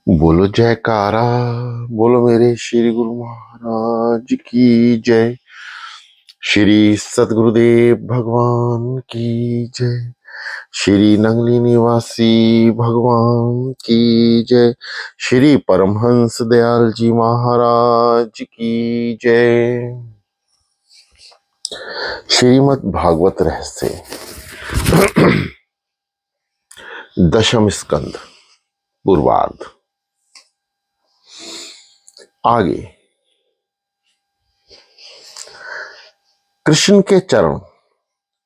बोलो जयकारा। बोलो मेरे श्री गुरु महाराज की जय। श्री सद्गुरुदेव भगवान की जय। श्री नंगली निवासी भगवान की जय। श्री परमहंस दयाल जी महाराज की जय। श्रीमद् भागवत रहस्य दशम स्कंद पूर्वार्ध। आगे कृष्ण के चरण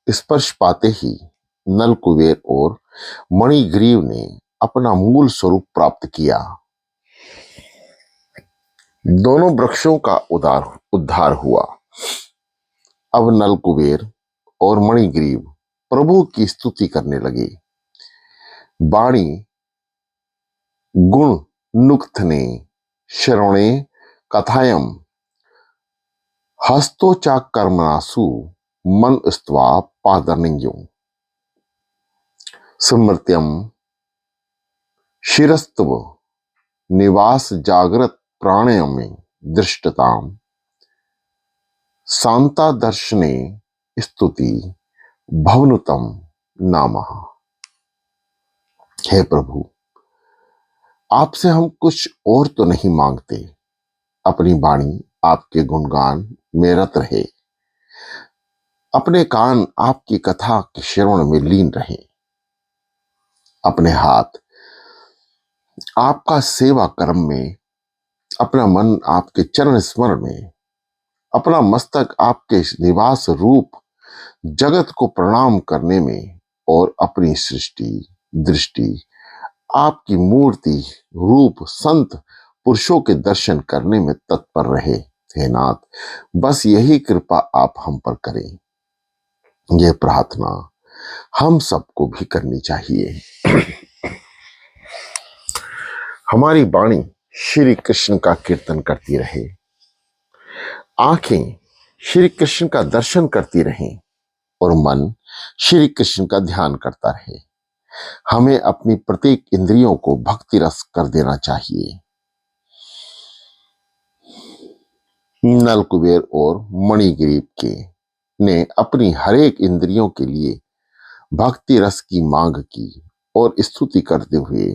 स्पर्श पाते ही नल कुबेर और मणिग्रीव ने अपना मूल स्वरूप प्राप्त किया। दोनों वृक्षों का उद्धार हुआ। अब नल कुबेर और मणिग्रीव प्रभु की स्तुति करने लगे। वाणी गुण नुक्थने श्रवणे कथायम हस्तोचाकर्मणासु मन स्त्वा पादर्नियो स्मृत्यम शिरस्तव निवास जागृत प्राणायाम में दृष्टताम शांता दर्शने स्तुति भवनुतम नामः। हे प्रभु, आपसे हम कुछ और तो नहीं मांगते। अपनी वाणी आपके गुणगान में रत रहे, अपने कान आपकी कथा के श्रवण में लीन रहे, अपने हाथ आपका सेवा कर्म में, अपना मन आपके चरण स्मरण में, अपना मस्तक आपके निवास रूप जगत को प्रणाम करने में और अपनी सृष्टि दृष्टि आपकी मूर्ति रूप संत पुरुषों के दर्शन करने में तत्पर रहे। हे नाथ, बस यही कृपा आप हम पर करें। यह प्रार्थना हम सबको भी करनी चाहिए। हमारी वाणी श्री कृष्ण का कीर्तन करती रहे, आंखें श्री कृष्ण का दर्शन करती रहें और मन श्री कृष्ण का ध्यान करता रहे। हमें अपनी प्रत्येक इंद्रियों को भक्ति रस कर देना चाहिए। नल कुबेर और मणिग्रीव के ने अपनी हरेक इंद्रियों के लिए भक्ति रस की मांग की और स्तुति करते हुए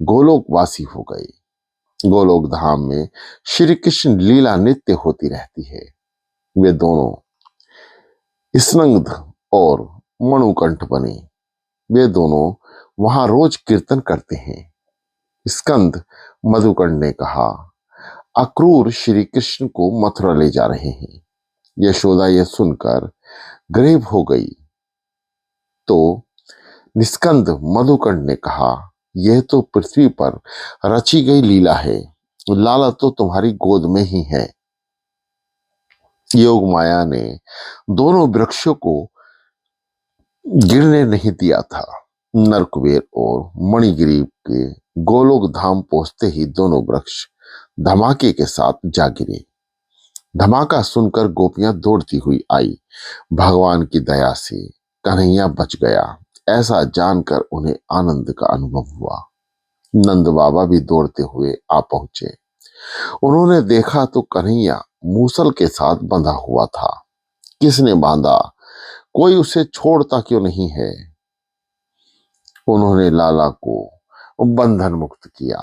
गोलोकवासी हो गए। गोलोक धाम में श्री कृष्ण लीला नित्य होती रहती है। वे दोनों स्नग्ध और मणुकंठ बने। वे दोनों वहां रोज कीर्तन करते हैं। स्कंद मधुकंठ ने कहा, अक्रूर श्री कृष्ण को मथुरा ले जा रहे हैं। यशोदा यह सुनकर ग्रीव हो गई तो निस्कंद मधुकंठ ने कहा, यह तो पृथ्वी पर रची गई लीला है। लाला तो तुम्हारी गोद में ही है। योग माया ने दोनों वृक्षों को गिरने नहीं दिया था। नल कुबेर और मणिग्रीव के गोलोक धाम पहुंचते ही दोनों वृक्ष धमाके के साथ जा गिरे। धमाका सुनकर गोपियां दौड़ती हुई आई। भगवान की दया से कन्हैया बच गया, ऐसा जानकर उन्हें आनंद का अनुभव हुआ। नंद बाबा भी दौड़ते हुए आ पहुंचे। उन्होंने देखा तो कन्हैया मूसल के साथ बंधा हुआ था। किसने बांधा? कोई उसे छोड़ता क्यों नहीं है? उन्होंने लाला को बंधन मुक्त किया।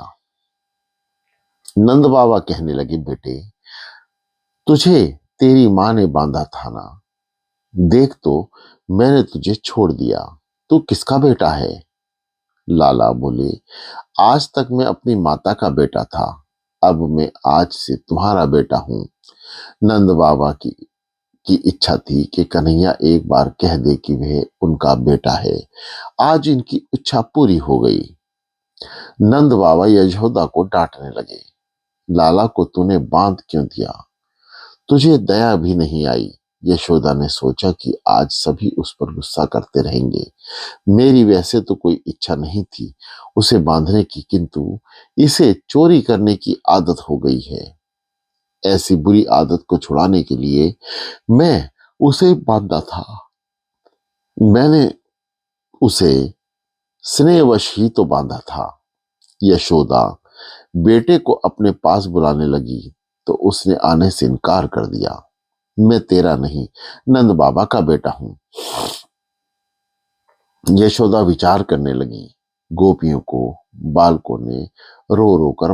नंद बाबा कहने लगे, बेटे, तुझे तेरी मां ने बांधा था ना? देख तो मैंने तुझे छोड़ दिया। तू किसका बेटा है? लाला बोले, आज तक मैं अपनी माता का बेटा था, अब मैं आज से तुम्हारा बेटा हूं। नंद बाबा की इच्छा थी कि कन्हैया एक बार कह दे कि वह उनका बेटा है। आज इनकी इच्छा पूरी हो गई। नंद बाबा यशोदा को डांटने लगे, लाला को तूने बांध क्यों दिया? तुझे दया भी नहीं आई। यशोदा ने सोचा कि आज सभी उस पर गुस्सा करते रहेंगे। मेरी वैसे तो कोई इच्छा नहीं थी उसे बांधने की, किंतु इसे चोरी करने की आदत हो गई है। ऐसी बुरी आदत को छुड़ाने के लिए मैं उसे बांधा था। मैंने उसे स्नेहवश ही तो बांधा था। यशोदा, बेटे को अपने पास बुलाने लगी तो उसने आने से इनकार कर दिया। मैं तेरा नहीं, नंद बाबा का बेटा हूं। यशोदा विचार करने लगी। गोपियों को बालकों ने रो रो कर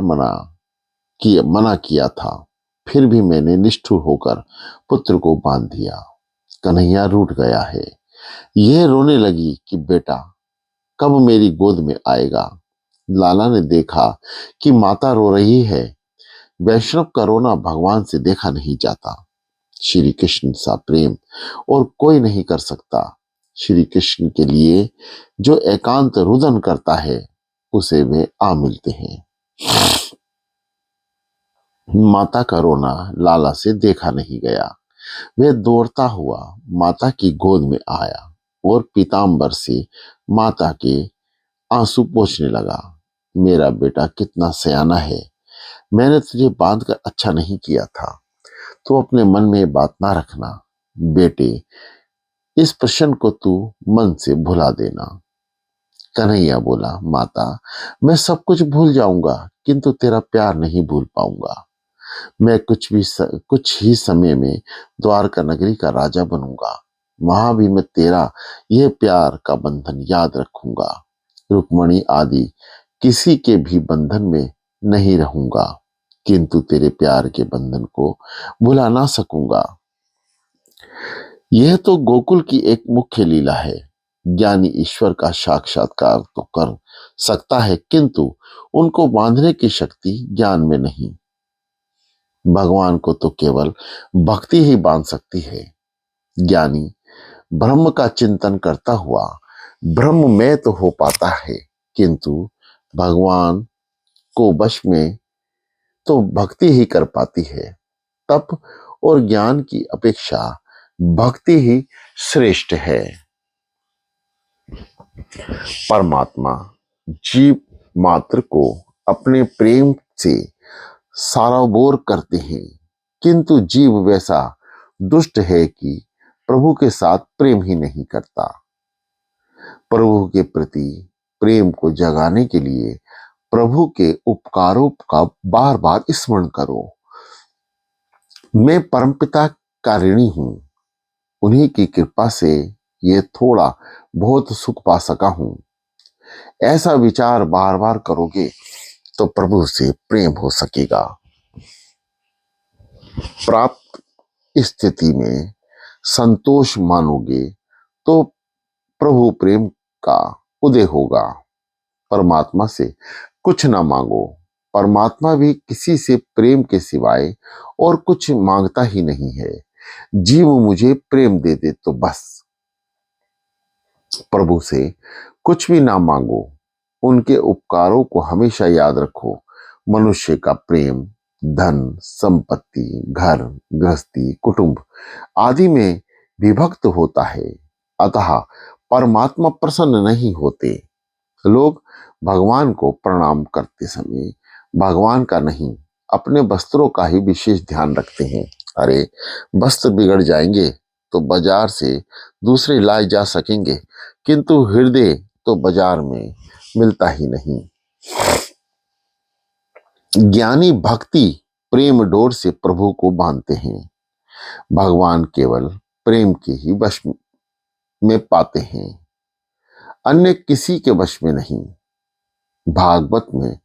मना किया था, फिर भी मैंने निष्ठुर होकर पुत्र को बांध दिया। कन्हैया रूठ गया है। यह रोने लगी कि बेटा कब मेरी गोद में आएगा। लाला ने देखा कि माता रो रही है। वैष्णव का रोना भगवान से देखा नहीं जाता। श्री कृष्ण सा प्रेम और कोई नहीं कर सकता। श्री कृष्ण के लिए जो एकांत रुदन करता है उसे वे आ मिलते हैं। माता का रोना लाला से देखा नहीं गया। वह दौड़ता हुआ माता की गोद में आया और पीतांबर से माता के आंसू पोंछने लगा। मेरा बेटा कितना सयाना है। मैंने तुझे बांध कर अच्छा नहीं किया था। तो अपने मन में ये बात ना रखना बेटे। इस प्रश्न को तू मन से भुला देना। कन्हैया बोला, माता मैं सब कुछ भूल जाऊंगा किंतु तेरा प्यार नहीं भूल पाऊंगा। मैं कुछ ही समय में द्वारका नगरी का राजा बनूंगा। वहां भी मैं तेरा यह प्यार का बंधन याद रखूंगा। रुक्मणी आदि किसी के भी बंधन में नहीं रहूंगा, किंतु तेरे प्यार के बंधन को भुला ना सकूंगा। यह तो गोकुल की एक मुख्य लीला है। ज्ञानी ईश्वर का साक्षात्कार तो कर सकता है किंतु उनको बांधने की शक्ति ज्ञान में नहीं। भगवान को तो केवल भक्ति ही बांध सकती है। ज्ञानी ब्रह्म का चिंतन करता हुआ ब्रह्म में तो हो पाता है किंतु भगवान को वश में तो भक्ति ही कर पाती है। तप और ज्ञान की अपेक्षा भक्ति ही श्रेष्ठ है। परमात्मा जीव मात्र को अपने प्रेम से साराबोर करते हैं, किंतु जीव वैसा दुष्ट है कि प्रभु के साथ प्रेम ही नहीं करता। प्रभु के प्रति प्रेम को जगाने के लिए प्रभु के उपकारों का बार बार स्मरण करो। मैं परमपिता का ऋणी हूं। उन्हीं की कृपा से ये थोड़ा बहुत सुख पा सका हूं। ऐसा विचार बार बार करोगे तो प्रभु से प्रेम हो सकेगा। प्राप्त स्थिति में संतोष मानोगे तो प्रभु प्रेम का उदय होगा। परमात्मा से कुछ ना मांगो। परमात्मा भी किसी से प्रेम के सिवाय और कुछ मांगता ही नहीं है। जीव मुझे प्रेम दे दे तो बस। प्रभु से कुछ भी ना मांगो। उनके उपकारों को हमेशा याद रखो। मनुष्य का प्रेम धन संपत्ति घर गृहस्थी कुटुंब आदि में विभक्त होता है, अतः परमात्मा प्रसन्न नहीं होते। लोग भगवान को प्रणाम करते समय भगवान का नहीं अपने वस्त्रों का ही विशेष ध्यान रखते हैं। अरे वस्त्र बिगड़ जाएंगे तो बाजार से दूसरे लाए जा सकेंगे, किंतु हृदय तो बाजार में मिलता ही नहीं। ज्ञानी भक्ति प्रेम डोर से प्रभु को बांधते हैं। भगवान केवल प्रेम के ही वश में पाते हैं, अन्य किसी के वश में नहीं। भागवत में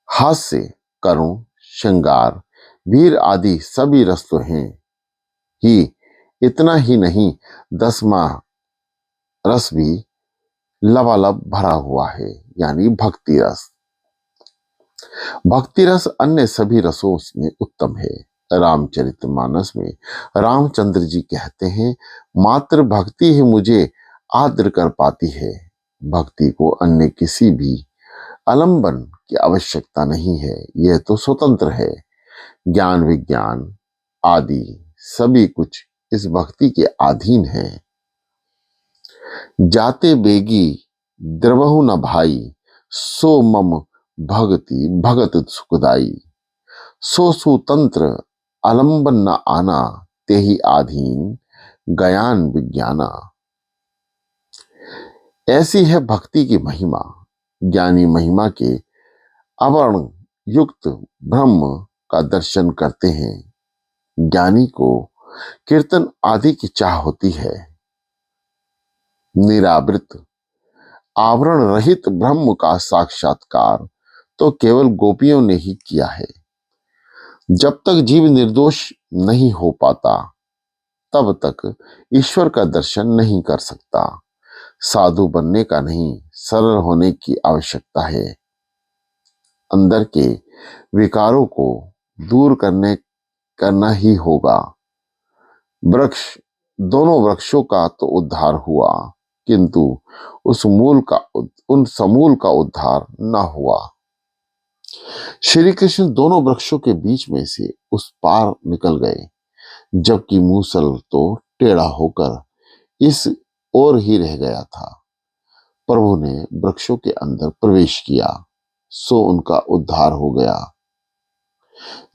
हास्य करुण श्रृंगार वीर आदि सभी रस तो हैं ही। इतना ही नहीं 10वां रस भी लबालब भरा हुआ है, यानी भक्ति रस। भक्ति रस अन्य सभी रसों में उत्तम है। रामचरितमानस में रामचंद्र जी कहते हैं, मात्र भक्ति ही मुझे आदर कर पाती है। भक्ति को अन्य किसी भी आलंबन की आवश्यकता नहीं है, यह तो स्वतंत्र है। ज्ञान विज्ञान आदि सभी कुछ इस भक्ति के अधीन है। जाते बेगी द्रवहु न भाई, सो मम भगति भगत सुखदाई। सो सुतंत्र आलंबन न आना, तेहि आधीन ज्ञान विज्ञाना। ऐसी है भक्ति की महिमा। ज्ञानी महिमा के आवरण युक्त ब्रह्म का दर्शन करते हैं। ज्ञानी को कीर्तन आदि की चाह होती है। निरावृत आवरण रहित ब्रह्म का साक्षात्कार तो केवल गोपियों ने ही किया है। जब तक जीव निर्दोष नहीं हो पाता तब तक ईश्वर का दर्शन नहीं कर सकता। साधु बनने का नहीं, सरल होने की आवश्यकता है। अंदर के विकारों को दूर करना ही होगा। वृक्ष दोनों वृक्षों का तो उद्धार हुआ, किंतु उन समूल का उद्धार न हुआ। श्री कृष्ण दोनों वृक्षों के बीच में से उस पार निकल गए, जबकि मूसल तो टेढ़ा होकर इस ओर ही रह गया था। प्रभु ने वृक्षों के अंदर प्रवेश किया, सो उनका उद्धार हो गया।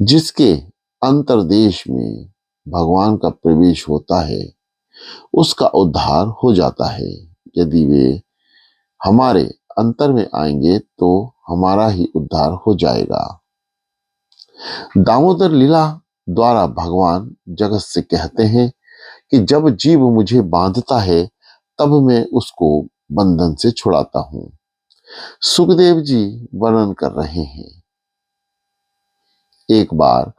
जिसके अंतर्देश में भगवान का प्रवेश होता है उसका उद्धार हो जाता है। यदि वे हमारे अंतर में आएंगे तो हमारा ही उद्धार हो जाएगा। दामोदर लीला द्वारा भगवान जगत से कहते हैं कि जब जीव मुझे बांधता है तब मैं उसको बंधन से छुड़ाता हूं। सुखदेव जी वर्णन कर रहे हैं। एक बार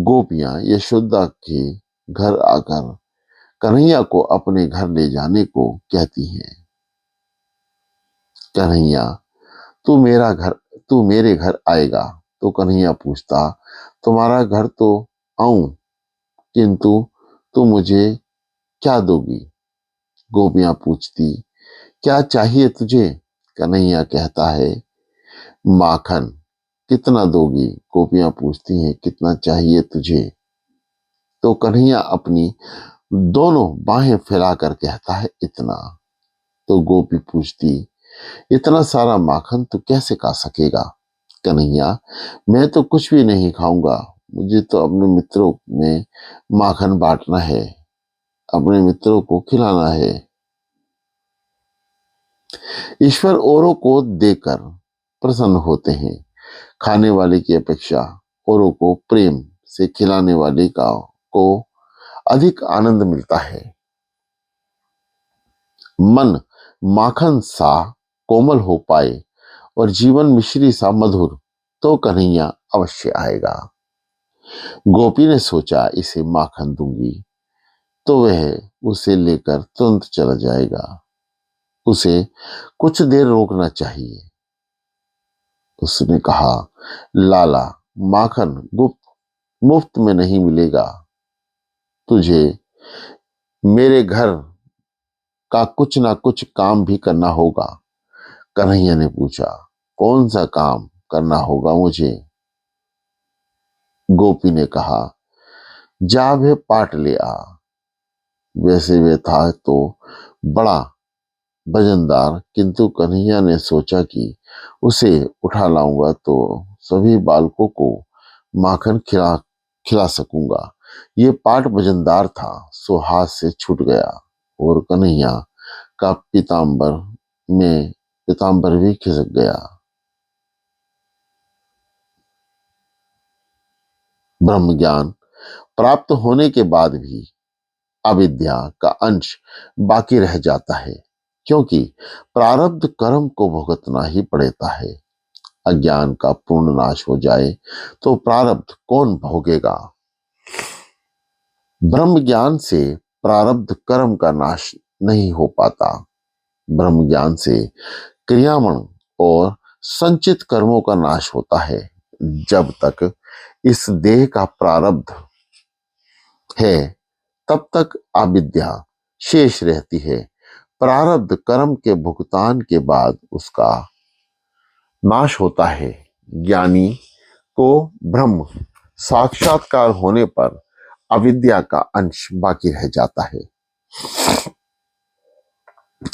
गोपियां यशोदा के घर आकर कन्हैया को अपने घर ले जाने को कहती हैं। कन्हैया, तू मेरे घर आएगा? तो कन्हैया पूछता, तुम्हारा घर तो आऊं, किंतु तू मुझे क्या दोगी? गोपियां पूछती, क्या चाहिए तुझे? कन्हैया कहता है, माखन। कितना दोगी? गोपियां पूछती हैं, कितना चाहिए तुझे? तो कन्हैया अपनी दोनों बाहें फैलाकर कहता है, इतना। तो गोपी पूछती, इतना सारा माखन तो कैसे खा सकेगा? कन्हैया, मैं तो कुछ भी नहीं खाऊंगा, मुझे तो अपने मित्रों में माखन बांटना है, अपने मित्रों को खिलाना है। ईश्वर औरों को देकर प्रसन्न होते हैं। खाने वाले की अपेक्षा औरों को प्रेम से खिलाने वाले को अधिक आनंद मिलता है। मन माखन सा कोमल हो पाए और जीवन मिश्री सा मधुर तो कन्हैया अवश्य आएगा। गोपी ने सोचा, इसे माखन दूंगी तो वह उसे लेकर तुरंत चला जाएगा, उसे कुछ देर रोकना चाहिए। उसने कहा, लाला, माखन मुफ्त में नहीं मिलेगा, तुझे मेरे घर का कुछ ना कुछ काम भी करना होगा। कन्हैया ने पूछा, कौन सा काम करना होगा मुझे? गोपी ने कहा, जा वे पाट ले आ। वैसे वे था तो बड़ा वजनदार, किंतु कन्हैया ने सोचा कि उसे उठा लाऊंगा तो सभी बालकों को माखन खिला सकूंगा। ये पाट वजनदार था, सो हाथ से छूट गया और कन्हैया का पीताम्बर भी खिसक गया। ब्रह्म ज्ञान प्राप्त होने के बाद भी अविद्या का अंश बाकी रह जाता है, क्योंकि प्रारब्ध कर्म को भुगतना ही पड़ता है। अज्ञान का पूर्ण नाश हो जाए तो प्रारब्ध कौन भोगेगा? ब्रह्म ज्ञान से प्रारब्ध कर्म का नाश नहीं हो पाता। ब्रह्म ज्ञान से क्रियामण और संचित कर्मों का नाश होता है। जब तक इस देह का प्रारब्ध है तब तक अविद्या शेष रहती है। प्रारब्ध कर्म के भुगतान के बाद उसका नाश होता है। ज्ञानी को ब्रह्म साक्षात्कार होने पर अविद्या का अंश बाकी रह जाता है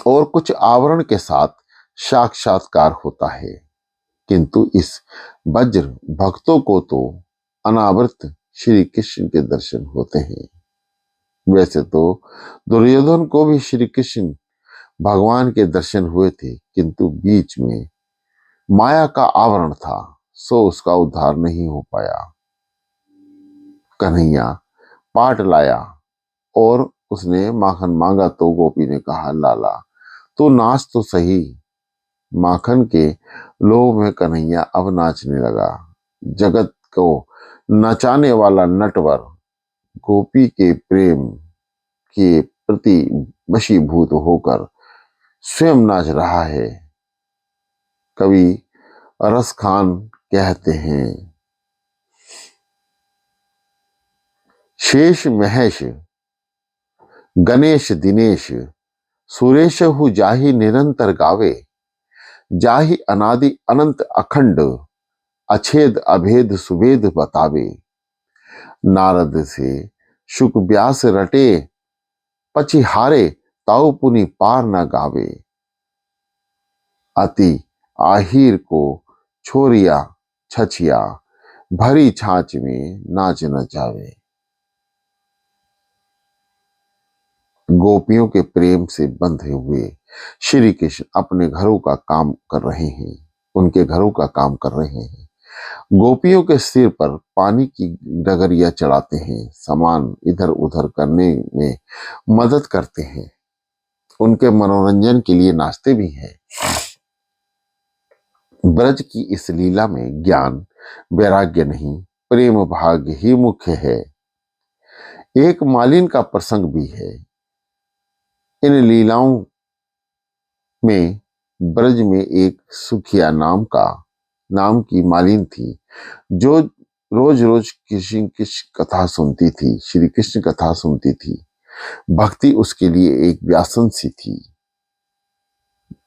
और कुछ आवरण के साथ साक्षात्कार होता है, किंतु इस वज्र भक्तों को तो अनावृत श्री कृष्ण के दर्शन होते हैं। वैसे तो दुर्योधन को भी श्री कृष्ण भगवान के दर्शन हुए थे, किंतु बीच में माया का आवरण था, सो उसका उद्धार नहीं हो पाया। कन्हैया पाट लाया और उसने माखन मांगा तो गोपी ने कहा, लाला तू नाच तो सही। माखन के लोभ में कन्हैया अब नाचने लगा। जगत को नचाने वाला नटवर गोपी के प्रेम के प्रति वशीभूत होकर स्वयं नाच रहा है। कवि रस खान कहते हैं, शेष महेश गणेश दिनेश सुरेश हु जाहि निरंतर गावे। जाहि अनादि अनंत अखंड अछेद अभेद सुवेद बतावे। नारद से शुक व्यास रटे पछि हारे ताऊ पुनि पार न गावे। अति आहिर को छोरिया छछिया भरी छाछ में नाच न जावे। गोपियों के प्रेम से बंधे हुए श्री कृष्ण अपने घरों का काम कर रहे हैं, उनके घरों का काम कर रहे हैं। गोपियों के सिर पर पानी की डगरिया चढ़ाते हैं, सामान इधर उधर करने में मदद करते हैं, उनके मनोरंजन के लिए नाचते भी हैं। ब्रज की इस लीला में ज्ञान वैराग्य नहीं, प्रेम भाग्य ही मुख्य है। एक मालिन का प्रसंग भी है। इन लीलाओं में ब्रज में एक सुखिया नाम की मालिन थी, जो रोज रोज कृष्ण की कथा सुनती थी, श्री कृष्ण कथा सुनती थी। भक्ति उसके लिए एक व्यासन सी थी,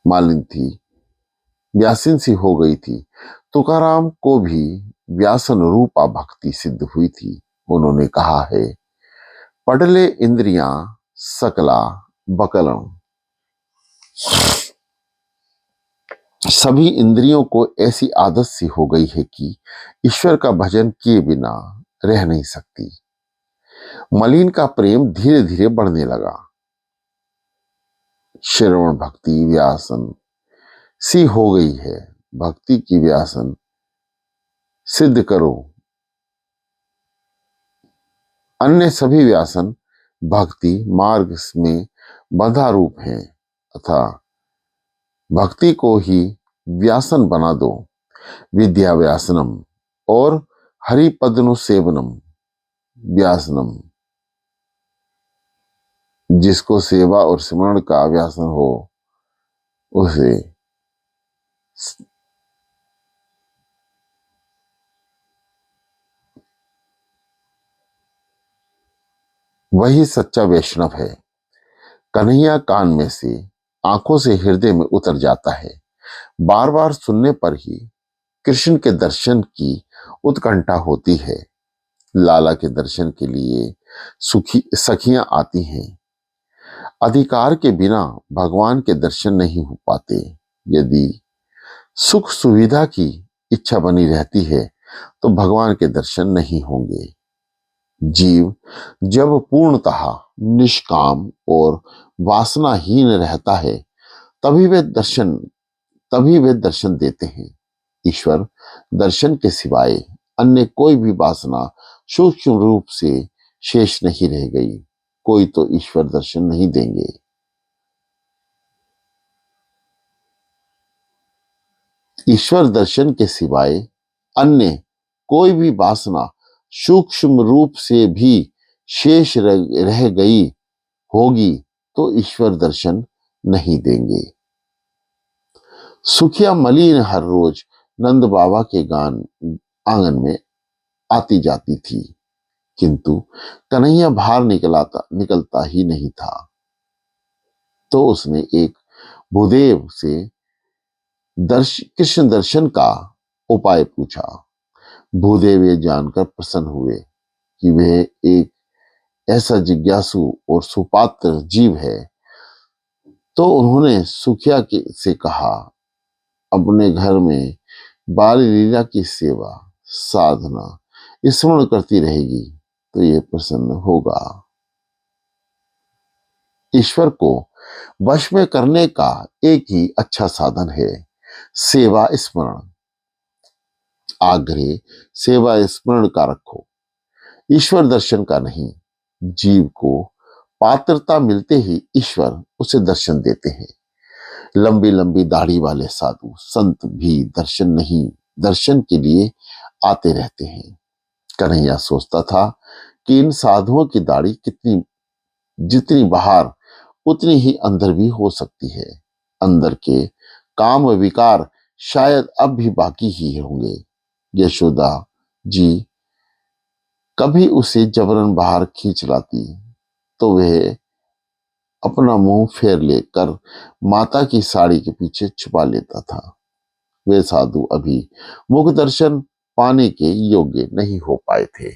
मालिन थी, व्यासीन सी हो गई थी। तुकाराम को भी व्यासन रूपा भक्ति सिद्ध हुई थी। उन्होंने कहा है, पडले इंद्रियां सकला बकलम। सभी इंद्रियों को ऐसी आदत सी हो गई है कि ईश्वर का भजन किए बिना रह नहीं सकती। मलिन का प्रेम धीरे धीरे बढ़ने लगा। श्रवण भक्ति व्यासन सी हो गई है। भक्ति की व्यासन सिद्ध करो। अन्य सभी व्यासन भक्ति मार्ग में बंधा रूप हैं, अथा भक्ति को ही व्यासन बना दो। विद्या व्यासनम और हरिपद्नु सेवनम व्यासनम। जिसको सेवा और स्मरण का व्यासन हो, उसे वही सच्चा वैष्णव है। कन्हैया कान में से आंखों से हृदय में उतर जाता है। बार बार सुनने पर ही कृष्ण के दर्शन की उत्कंठा होती है। लाला के दर्शन के लिए सखियां आती हैं। अधिकार के बिना भगवान के दर्शन नहीं हो पाते। यदि सुख सुविधा की इच्छा बनी रहती है तो भगवान के दर्शन नहीं होंगे। जीव जब पूर्णतः निष्काम और वासनाहीन रहता है, तभी वे दर्शन देते हैं। ईश्वर दर्शन के सिवाय अन्य कोई भी वासना सूक्ष्म रूप से शेष नहीं रह गई। कोई तो ईश्वर दर्शन नहीं देंगे। ईश्वर दर्शन के सिवाय अन्य कोई भी वासना सूक्ष्म रूप से भी शेष रह गई होगी तो ईश्वर दर्शन नहीं देंगे। सुखिया मलिन हर रोज नंद बाबा के आंगन में आती जाती थी, किंतु कन्हैया बाहर निकलता ही नहीं था। तो उसने एक भूदेव से कृष्ण दर्शन का उपाय पूछा। भूदेव ये जानकर प्रसन्न हुए कि वह एक ऐसा जिज्ञासु और सुपात्र जीव है। तो उन्होंने सुखिया से कहा, अपने घर में बाल लीला की सेवा साधना स्मरण करती रहेगी तो ये प्रसन्न होगा। ईश्वर को वश में करने का एक ही अच्छा साधन है सेवा स्मरण। आग्रह सेवा स्मरण का रखो, ईश्वर दर्शन का नहीं। जीव को पात्रता मिलते ही ईश्वर उसे दर्शन देते हैं। लंबी लंबी दाढ़ी वाले साधु संत भी दर्शन के लिए आते रहते हैं। कन्हैया सोचता था कि इन साधुओं की दाढ़ी जितनी बाहर उतनी ही अंदर भी हो सकती है। अंदर के काम विकार शायद अब भी बाकी ही होंगे। यशोदा जी कभी उसे जबरन बाहर खींच लाती तो वह अपना मुंह फेर लेकर माता की साड़ी के पीछे छुपा लेता था। वे साधु अभी मुख दर्शन पाने के योग्य नहीं हो पाए थे।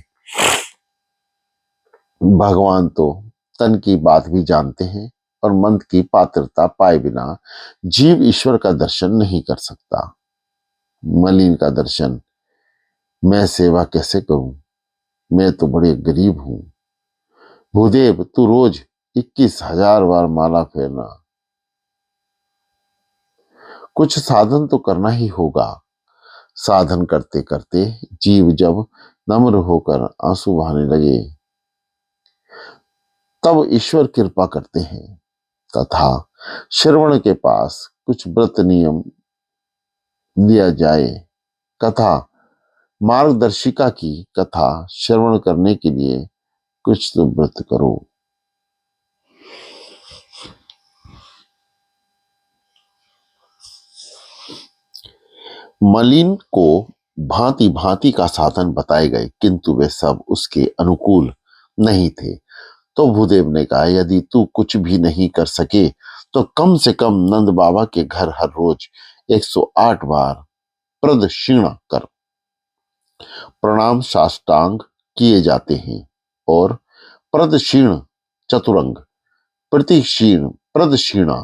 भगवान तो तन की बात भी जानते हैं और मन की पात्रता पाए बिना जीव ईश्वर का दर्शन नहीं कर सकता। मलिन का दर्शन मैं सेवा कैसे करूं, मैं तो बड़े गरीब हूं। भूदेव तू रोज 21,000 बार माला फेरना, कुछ साधन तो करना ही होगा। साधन करते करते जीव जब नम्र होकर आंसू बहाने लगे तब ईश्वर कृपा करते हैं तथा श्रवण के पास कुछ व्रत नियम दिया जाए। कथा मार्गदर्शिका की कथा श्रवण करने के लिए कुछ तो व्रत करो। मलिन को भांति भांति का साधन बताए गए किंतु वे सब उसके अनुकूल नहीं थे। तो भूदेव ने कहा यदि तू कुछ भी नहीं कर सके तो कम से कम नंद बाबा के घर हर रोज 108 बार प्रदक्षिण कर। प्रणाम साष्टांग किए जाते हैं और प्रदक्षिण चतुरंग प्रदक्षिणा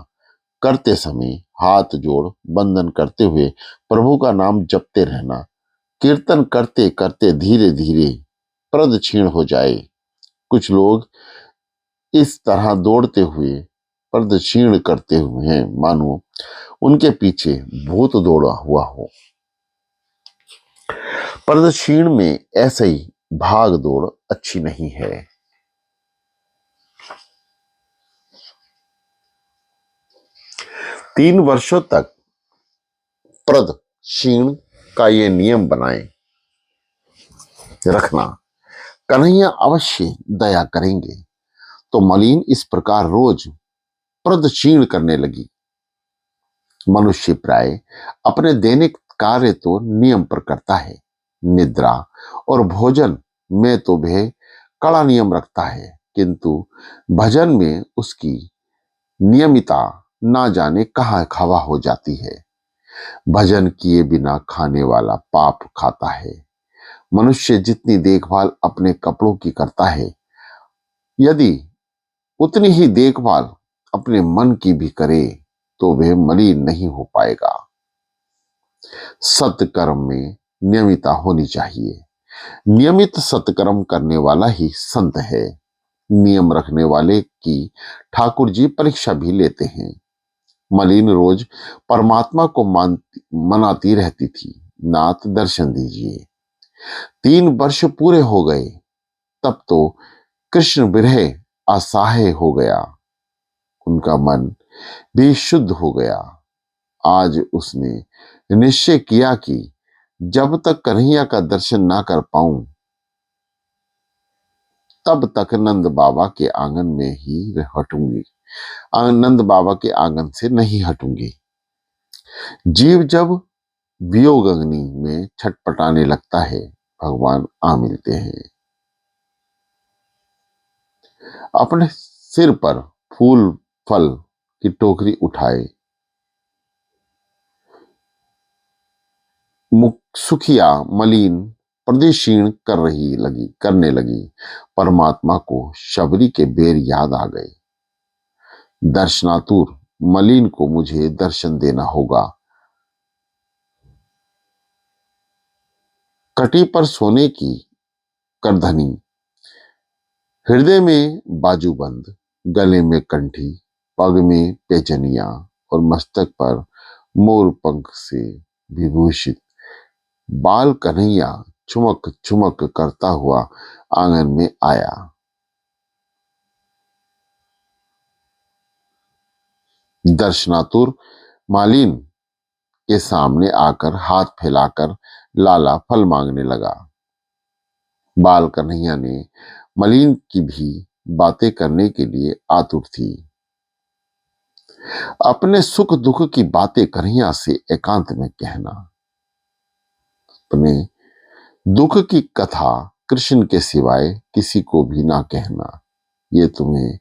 करते समय हाथ जोड़ बंदन करते हुए प्रभु का नाम जपते रहना। कीर्तन करते करते धीरे धीरे प्रदक्षिण हो जाए। कुछ लोग इस तरह दौड़ते हुए प्रदक्षिण करते हुए हैं मानो उनके पीछे भूत दौड़ा हुआ हो। प्रदक्षिण में ऐसे ही भाग दौड़ अच्छी नहीं है। 3 वर्षों तक प्रदक्षिण का ये नियम बनाए रखना, कन्हैया अवश्य दया करेंगे। तो मलिन इस प्रकार रोज प्रदक्षिण करने लगी। मनुष्य प्राय अपने दैनिक कार्य तो नियम पर करता है, निद्रा और भोजन में तो वह कड़ा नियम रखता है, किंतु भजन में उसकी नियमिता ना जाने कहाँ खवा हो जाती है। भजन किए बिना खाने वाला पाप खाता है। मनुष्य जितनी देखभाल अपने कपड़ों की करता है, यदि उतनी ही देखभाल अपने मन की भी करे तो वह मलिन नहीं हो पाएगा। सत्कर्म में नियमिता होनी चाहिए। नियमित सत्कर्म करने वाला ही संत है। नियम रखने वाले की ठाकुर जी परीक्षा भी लेते हैं। मलिन रोज परमात्मा को मनाती रहती थी, नाथ दर्शन दीजिए। 3 वर्ष पूरे हो गए तब तो कृष्ण विरह असहाय हो गया। उनका मन भी शुद्ध हो गया। आज उसने निश्चय किया कि जब तक कन्हैया का दर्शन ना कर पाऊं तब तक नंद बाबा के आंगन में ही हटूंगी, नंद बाबा के आंगन से नहीं हटूंगी। जीव जब वियोग अग्नि में छटपटाने लगता है भगवान आ मिलते हैं। अपने सिर पर फूल फल की टोकरी उठाए मुख सुखिया मलिन प्रदक्षिण करने लगी। परमात्मा को शबरी के बेर याद आ गए। दर्शनातुर मलिन को मुझे दर्शन देना होगा। कटी पर सोने की करधनी, हृदय में बाजूबंद, गले में कंठी, पग में पेजनिया और मस्तक पर मोर पंख से विभूषित बाल कन्हैया चुमक चुमक करता हुआ आंगन में आया। दर्शनातुर मालिन के सामने आकर हाथ फैलाकर लाला फल मांगने लगा। बाल कन्हैया ने मलिन की भी बातें करने के लिए आतुर थी। अपने सुख दुख की बातें कन्हैया से एकांत में कहना, अपने दुख की कथा कृष्ण के सिवाय किसी को भी ना कहना, ये तुम्हें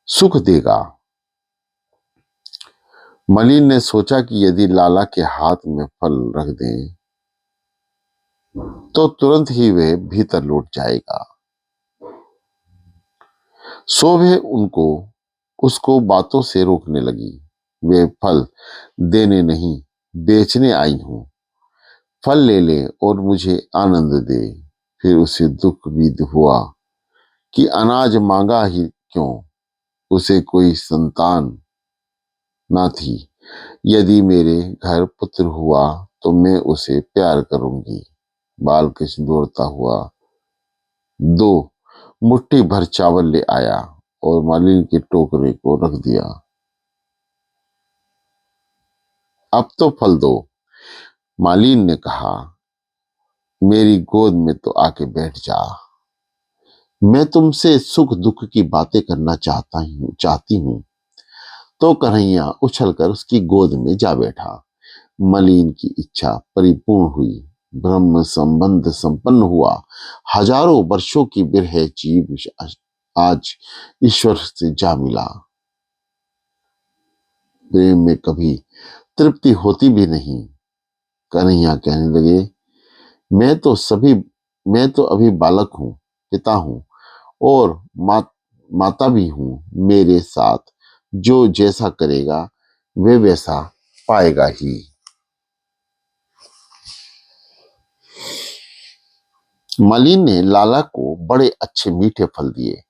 सुख देगा। मलिन ने सोचा कि यदि लाला के हाथ में फल रख दें तो तुरंत ही वे भीतर लौट जाएगा। शोभे उनको उसको बातों से रोकने लगी। वे फल देने नहीं, बेचने आई हूं। फल ले ले और मुझे आनंद दे। फिर उसे दुख भी हुआ कि अनाज मांगा ही क्यों, उसे कोई संतान ना थी। यदि मेरे घर पुत्र हुआ तो मैं उसे प्यार करूंगी। बालकृष्ण दौड़ता हुआ 2 मुट्ठी भर चावल ले आया और मालिनी के टोकरे को रख दिया। अब तो फल दो, मालिन ने कहा। मेरी गोद में तो आके बैठ जा। मैं तुमसे सुख दुख की बातें करना चाहती हूँ। तो कन्हैया उछलकर उसकी गोद में जा बैठा। मलिन की इच्छा परिपूर्ण हुई। ब्रह्म संबंध संपन्न हुआ। हजारों वर्षों की बिरह जीव आज ईश्वर से जा मिला। प्रेम में कभी तृप्ति होती भी नहीं। कन्हैया कहने लगे, मैं तो अभी बालक हूं, पिता हूं और माता भी हूं। मेरे साथ जो जैसा करेगा वे वैसा पाएगा ही। मलिन ने लाला को बड़े अच्छे मीठे फल दिए।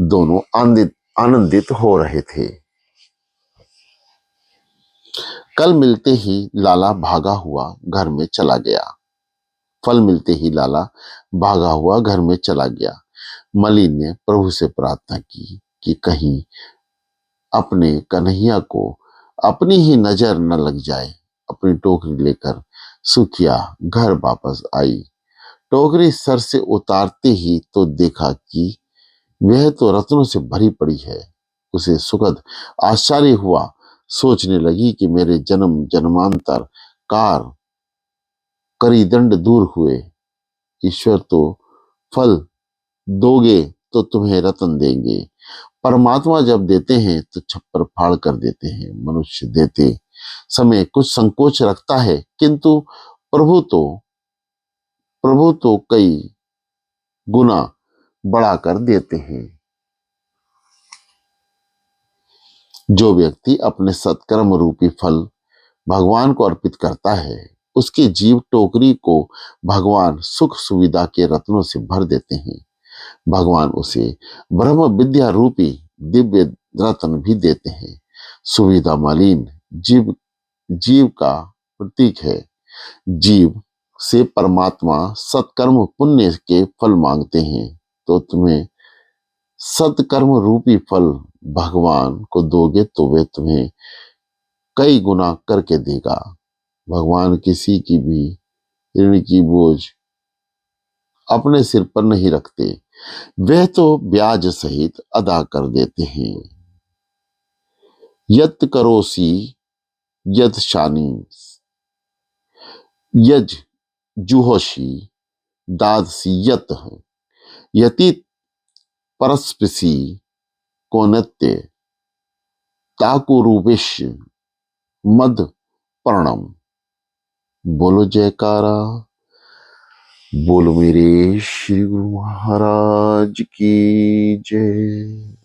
दोनों आनंदित हो रहे थे। कल मिलते ही लाला भागा हुआ घर में चला गया। फल मिलते ही लाला भागा हुआ घर में चला गया। मलिन ने प्रभु से प्रार्थना की कि कहीं अपने कन्हैया को अपनी ही नजर न लग जाए। अपनी टोकरी लेकर सुखिया घर वापस आई। टोकरी सर से उतारते ही तो देखा कि वह तो रत्नों से भरी पड़ी है। उसे सुखद आश्चर्य हुआ। सोचने लगी कि मेरे जन्म जन्मांतर कार करीदंड दूर हुए। ईश्वर तो फल दोगे तो तुम्हें रतन देंगे। परमात्मा जब देते हैं तो छप्पर फाड़ कर देते हैं। मनुष्य देते समय कुछ संकोच रखता है, किंतु प्रभु तो कई गुना बढ़ा कर देते हैं। जो व्यक्ति अपने सत्कर्म रूपी फल भगवान को अर्पित करता है, उसकी जीव टोकरी को भगवान सुख सुविधा के रत्नों से भर देते हैं। भगवान उसे ब्रह्म विद्या रूपी दिव्य रत्न भी देते हैं। सुविधा मालिन जीव का प्रतीक है। जीव से परमात्मा सत्कर्म पुण्य के फल मांगते हैं, तो तुम्हें सत्कर्म रूपी फल भगवान को दोगे तो वे तुम्हें कई गुना करके देगा। भगवान किसी की भी ऋण की बोझ अपने सिर पर नहीं रखते, वह तो ब्याज सहित अदा कर देते हैं। यत करोसी यत शानी यज जुहोशी दादसी यत यति परस्पसी कोनत्य ताकुरुविश मद पर्णम। बोलो जयकारा, बोलो मेरे श्री गुरु महाराज की जय।